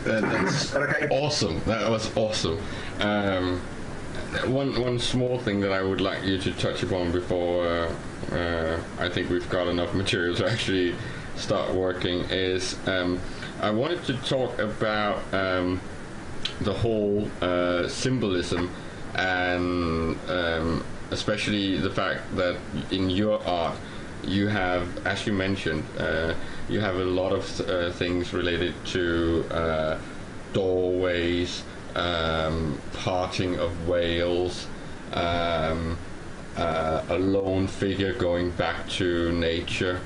That's Okay. awesome. That was awesome. One small thing that I would like you to touch upon before I think we've got enough material to actually start working is I wanted to talk about the whole symbolism and especially the fact that in your art you have, as you mentioned, you have a lot of things related to doorways, parting of whales, a lone figure going back to nature,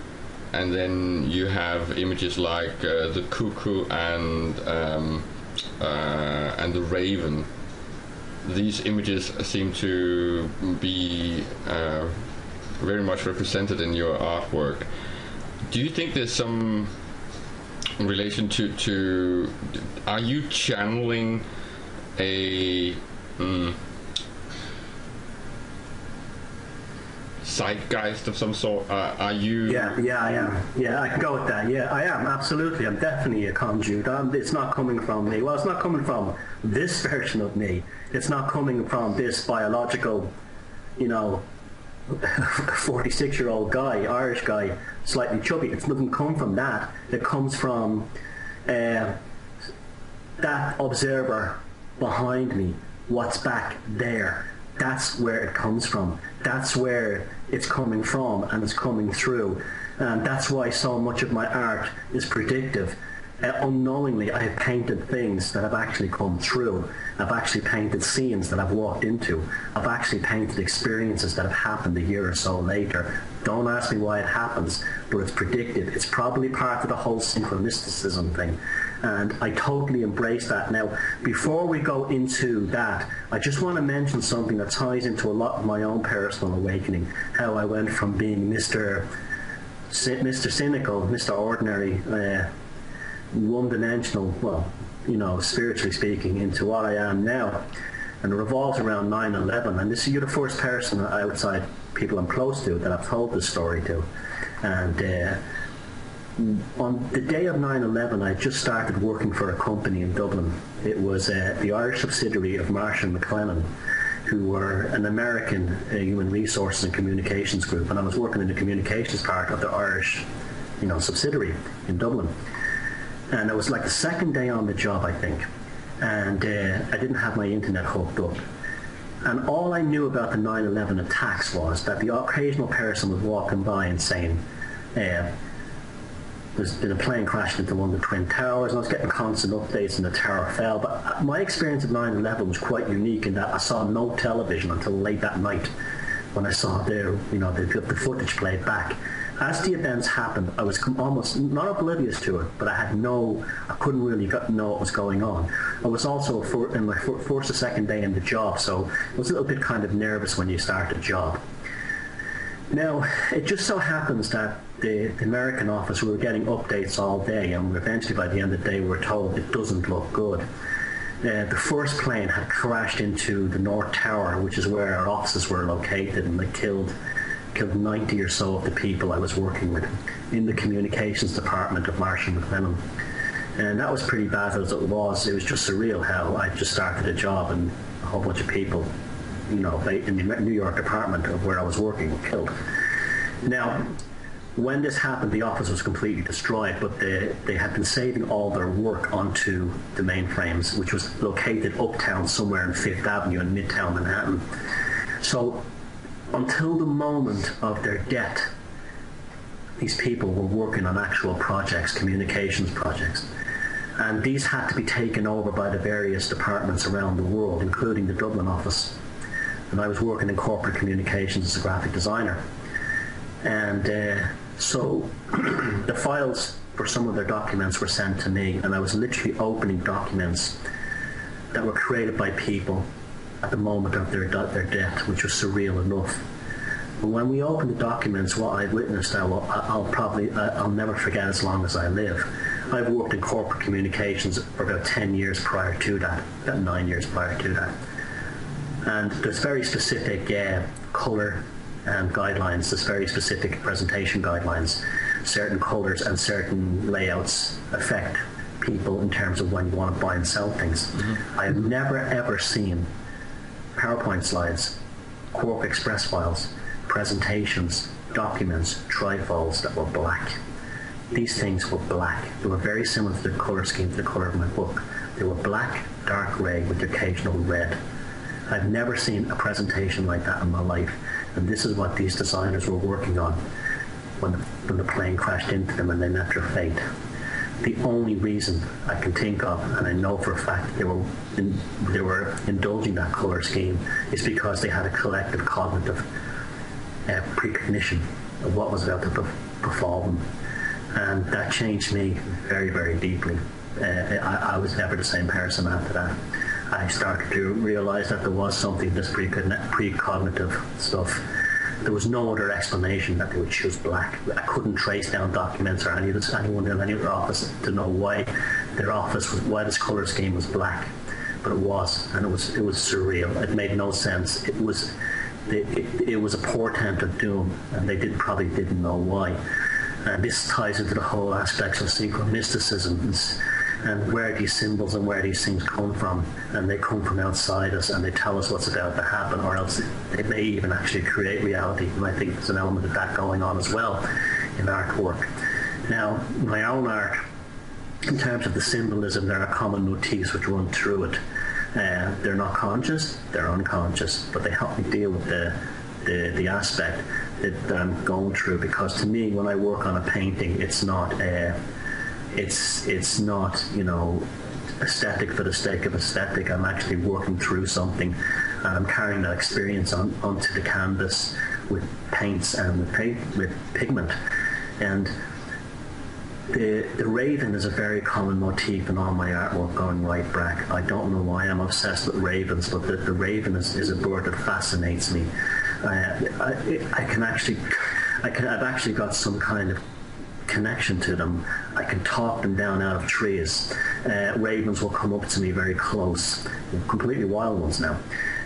and then you have images like the cuckoo and the raven. These images seem to be very much represented in your artwork. Do you think there's some relation to are you channeling a zeitgeist of some sort? Are you? Yeah, I am. Yeah, I can go with that. Yeah, I am, absolutely. I'm definitely a conduit. It's not coming from me. Well, it's not coming from this version of me. It's not coming from this biological, 46-year-old guy, Irish guy, slightly chubby. It doesn't come from that. It comes from that observer behind me, what's back there. That's where it comes from. That's where it's coming from, and it's coming through. And that's why so much of my art is predictive. Unknowingly, I have painted things that have actually come true. I've actually painted scenes that I've walked into. I've actually painted experiences that have happened a year or so later. Don't ask me why it happens, but it's predicted. It's probably part of the whole synchronicisticism thing. And I totally embrace that. Now, before we go into that, I just want to mention something that ties into a lot of my own personal awakening, how I went from being Mr. Cynical, Mr. Ordinary, one-dimensional, spiritually speaking, into what I am now. And it revolves around 9/11. And you're the first person outside people I'm close to that I've told this story to. And on the day of 9/11, I just started working for a company in Dublin. It was the Irish subsidiary of Marsh & McLennan, who were an American human resources and communications group, and I was working in the communications part of the Irish, subsidiary in Dublin. And it was like the second day on the job, I think, and I didn't have my internet hooked up. And all I knew about the 9/11 attacks was that the occasional person was walking by and saying, there's been a plane crashed into one of the Twin Towers, and I was getting constant updates and the tower fell. But my experience of 9/11 was quite unique in that I saw no television until late that night when I saw the footage played back. As the events happened, I was almost not oblivious to it, but I couldn't really know what was going on. I was also in my first or second day in the job, so I was a little bit kind of nervous when you start a job. Now, it just so happens that the American office, we were getting updates all day, and eventually by the end of the day we were told it doesn't look good. The first plane had crashed into the North Tower, which is where our offices were located, and it killed 90 or so of the people I was working with in the communications department of Marsh & McLennan. And that was pretty bad as it was. It was just surreal how I just started a job and a whole bunch of people, in the New York department of where I was working were killed. Now, when this happened, the office was completely destroyed, but they had been saving all their work onto the mainframes, which was located uptown somewhere in Fifth Avenue in Midtown Manhattan. So until the moment of their death, these people were working on actual projects, communications projects. And these had to be taken over by the various departments around the world, including the Dublin office. And I was working in corporate communications as a graphic designer. And so the files for some of their documents were sent to me, and I was literally opening documents that were created by people at the moment of their death, which was surreal enough. But when we opened the documents, what I witnessed, I'll never forget as long as I live. I've worked in corporate communications for about 10 years prior to that, about 9 years prior to that. And there's very specific colour and guidelines, there's very specific presentation guidelines. Certain colours and certain layouts affect people in terms of when you want to buy and sell things. I have never ever seen PowerPoint slides, Quark Express files, presentations, documents, trifolds that were black. These things were black. They were very similar to the colour scheme, to the colour of my book. They were black, dark grey with the occasional red. I've never seen a presentation like that in my life, and this is what these designers were working on when the plane crashed into them and they met their fate. The only reason I can think of, and I know for a fact they were indulging that colour scheme, is because they had a collective cognitive precognition of what was about to befall them. And that changed me very, very deeply. I was never the same person after that. I started to realise that there was something, this precognitive stuff. There was no other explanation that they would choose black. I couldn't trace down documents or anyone in any other office to know why why this colour scheme was black. But it was, and it was surreal. It made no sense. It was a portent of doom, and they probably didn't know why. And this ties into the whole aspects of synchromysticism and where these symbols and where these things come from. And they come from outside us and they tell us what's about to happen, or else they may even actually create reality. And I think there's an element of that going on as well in artwork. Now, my own art, in terms of the symbolism, there are common motifs which run through it. They're not conscious, they're unconscious, but they help me deal with the aspect that I'm going through, because to me, when I work on a painting, it's not aesthetic for the sake of aesthetic. I'm actually working through something, and I'm carrying that experience onto the canvas with paints and with pigment. And the raven is a very common motif in all my artwork going right back. I don't know why I'm obsessed with ravens, but the raven is a bird that fascinates me. I've actually got some kind of connection to them. I can talk them down out of trees. Ravens will come up to me very close, completely wild ones now.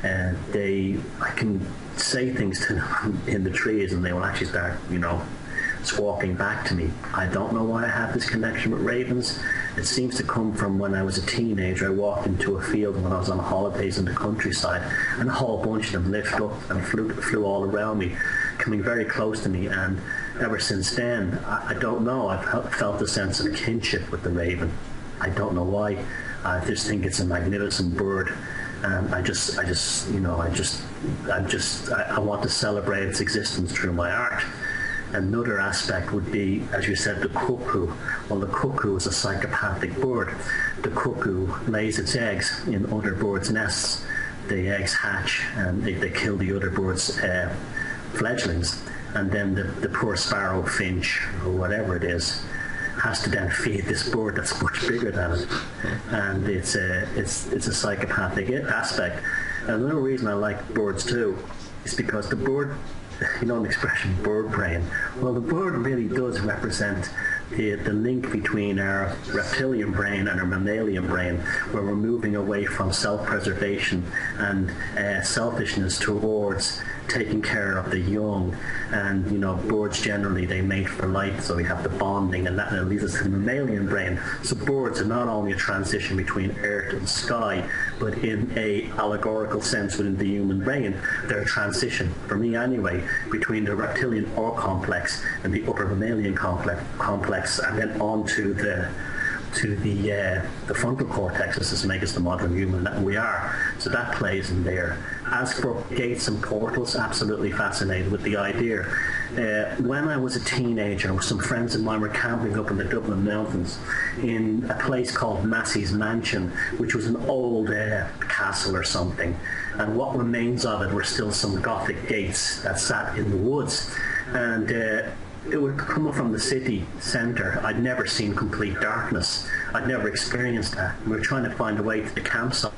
I can say things to them in the trees, and they will actually start, squawking back to me. I don't know why I have this connection with ravens. It seems to come from when I was a teenager. I walked into a field when I was on holidays in the countryside, and a whole bunch of them lifted up and flew all around me, coming very close to me. And ever since then, I don't know, I've felt a sense of kinship with the raven. I don't know why. I just think it's a magnificent bird, and I want to celebrate its existence through my art. Another aspect would be, as you said, the cuckoo. Well, the cuckoo is a psychopathic bird. The cuckoo lays its eggs in other birds' nests. The eggs hatch and they kill the other birds' fledglings, and then the poor sparrow, finch, or whatever it is, has to then feed this bird that's much bigger than it. And it's a psychopathic aspect. And another reason I like birds too is because the bird, an expression, bird brain. Well, the bird really does represent the link between our reptilian brain and our mammalian brain, where we're moving away from self-preservation and selfishness towards taking care of the young. And birds generally, they mate for life, so we have the bonding, and that leads us to the mammalian brain. So birds are not only a transition between earth and sky, but in a allegorical sense within the human brain, they're a transition, for me anyway, between the reptilian or complex and the upper mammalian complex, and then on to the frontal cortex, as make us the modern human that we are. So that plays in there. As for gates and portals, absolutely fascinated with the idea. When I was a teenager, some friends of mine were camping up in the Dublin mountains in a place called Massey's Mansion, which was an old castle or something. And what remains of it were still some Gothic gates that sat in the woods. And it would come from the city centre. I'd never seen complete darkness. I'd never experienced that. We were trying to find a way to the campsite,